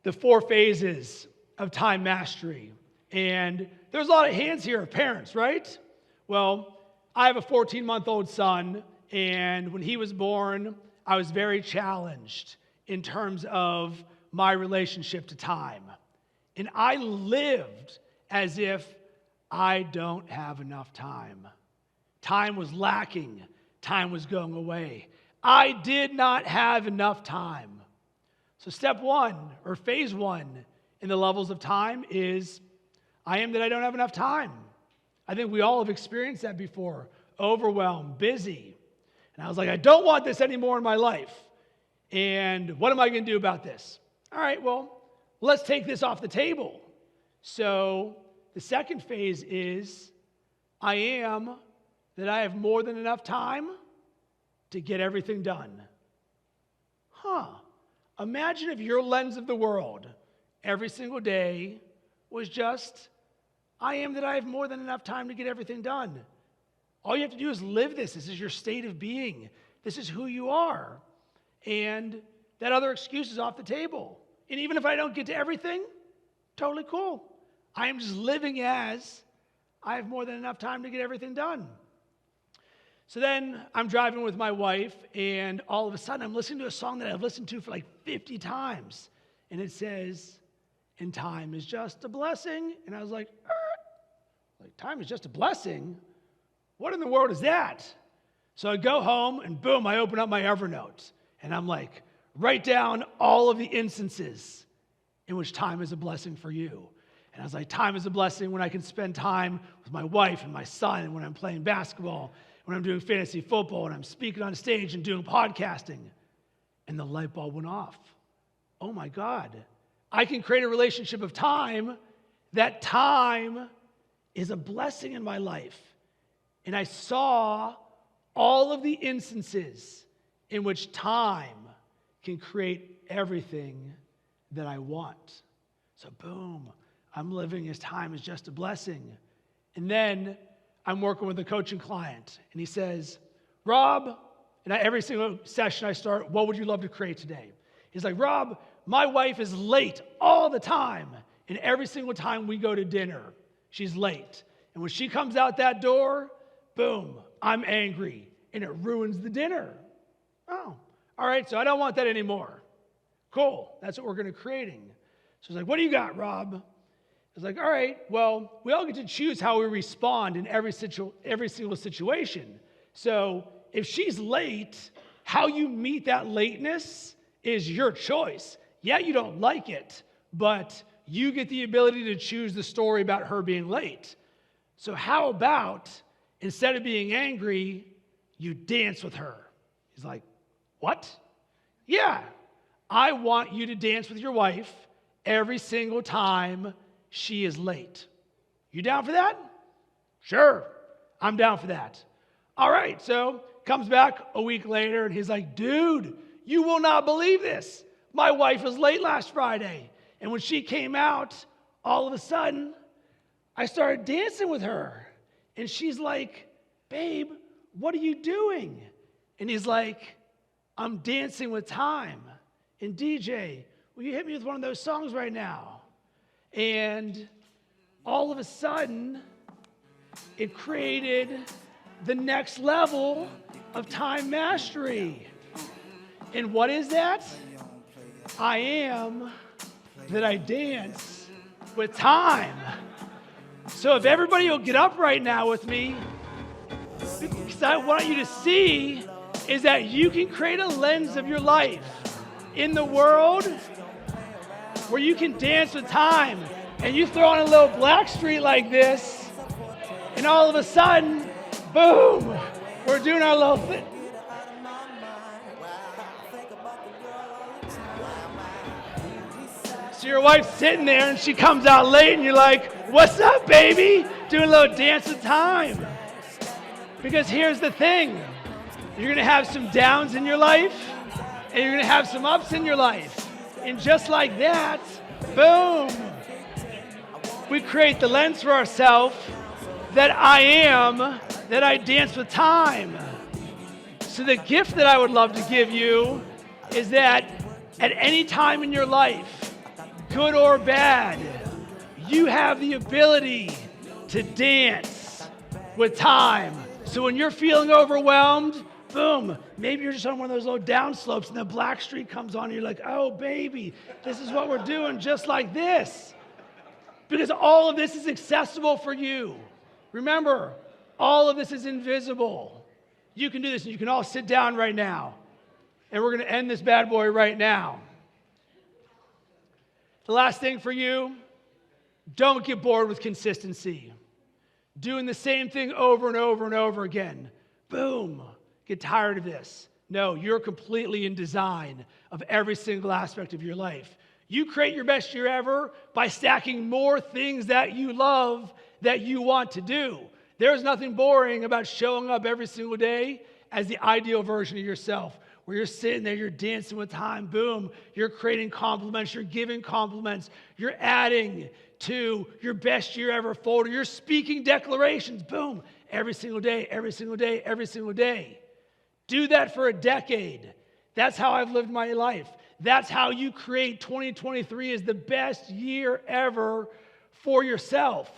the 4 phases of time mastery. And there's a lot of hands here of parents, right? Well, I have a 14-month-old son, and when he was born, I was very challenged in terms of my relationship to time. And I lived as if I don't have enough time. Time was lacking. Time was going away. I did not have enough time. So step 1, or phase 1 in the levels of time is, I am that I don't have enough time. I think we all have experienced that before. Overwhelmed, busy. And I was like, I don't want this anymore in my life. And what am I going to do about this? All right, well, let's take this off the table. So the second phase is, I am that I have more than enough time to get everything done. Imagine if your lens of the world every single day was just, I am that I have more than enough time to get everything done. All you have to do is live this. This is your state of being. This is who you are. And that other excuse is off the table. And even if I don't get to everything, totally cool. I am just living as I have more than enough time to get everything done. So then I'm driving with my wife, and all of a sudden I'm listening to a song that I've listened to for like 50 times. And it says, and time is just a blessing. And I was like, time is just a blessing? What in the world is that? So I go home, and boom, I open up my Evernote. And I'm like, write down all of the instances in which time is a blessing for you. And I was like, time is a blessing when I can spend time with my wife and my son, and when I'm playing basketball, when I'm doing fantasy football, and I'm speaking on stage and doing podcasting. And the light bulb went off. Oh my God. I can create a relationship of time. That time is a blessing in my life. And I saw all of the instances in which time can create everything that I want. So boom, I'm living as time is just a blessing. And then I'm working with a coaching client, and he says, Rob, and every single session I start, what would you love to create today? He's like, Rob, my wife is late all the time, and every single time we go to dinner, she's late. And when she comes out that door, boom, I'm angry, and it ruins the dinner. Oh, all right, so I don't want that anymore. Cool, that's what we're going to creating. So he's like, what do you got, Rob? I was like, all right, well, we all get to choose how we respond in every single situation. So if she's late, how you meet that lateness is your choice. Yeah, you don't like it, but you get the ability to choose the story about her being late. So how about, instead of being angry, you dance with her? He's like, what? Yeah, I want you to dance with your wife every single time she is late. You down for that? Sure, I'm down for that. All right, so comes back a week later, and he's like, dude, you will not believe this. My wife was late last Friday, and when she came out, all of a sudden, I started dancing with her. And she's like, babe, what are you doing? And he's like, I'm dancing with time. And DJ, will you hit me with one of those songs right now? And all of a sudden, it created the next level of time mastery. And what is that? I am that I dance with time. So if everybody will get up right now with me, because I want you to see is that you can create a lens of your life in the world where you can dance with time. And you throw on a little Blackstreet like this, and all of a sudden, boom, we're doing our little thing. So your wife's sitting there, and she comes out late, and you're like, what's up, baby? Doing a little dance with time. Because here's the thing. You're going to have some downs in your life, and you're going to have some ups in your life. And just like that, boom, we create the lens for ourselves that I am, that I dance with time. So the gift that I would love to give you is that at any time in your life, good or bad, you have the ability to dance with time. So when you're feeling overwhelmed, boom, maybe you're just on one of those low down slopes and the black streak comes on and you're like, oh baby, this is what we're doing just like this. Because all of this is accessible for you. Remember, all of this is invisible. You can do this, and you can all sit down right now. And we're going to end this bad boy right now. The last thing for you, don't get bored with consistency. Doing the same thing over and over and over again. Boom, get tired of this. No, you're completely in design of every single aspect of your life. You create your best year ever by stacking more things that you love that you want to do. There's nothing boring about showing up every single day as the ideal version of yourself, where you're sitting there, you're dancing with time, boom, you're creating compliments, you're giving compliments, you're adding to your best year ever folder, you're speaking declarations, boom, every single day, every single day, every single day. Do that for a decade. That's how I've lived my life. That's how you create 2023 as the best year ever for yourself.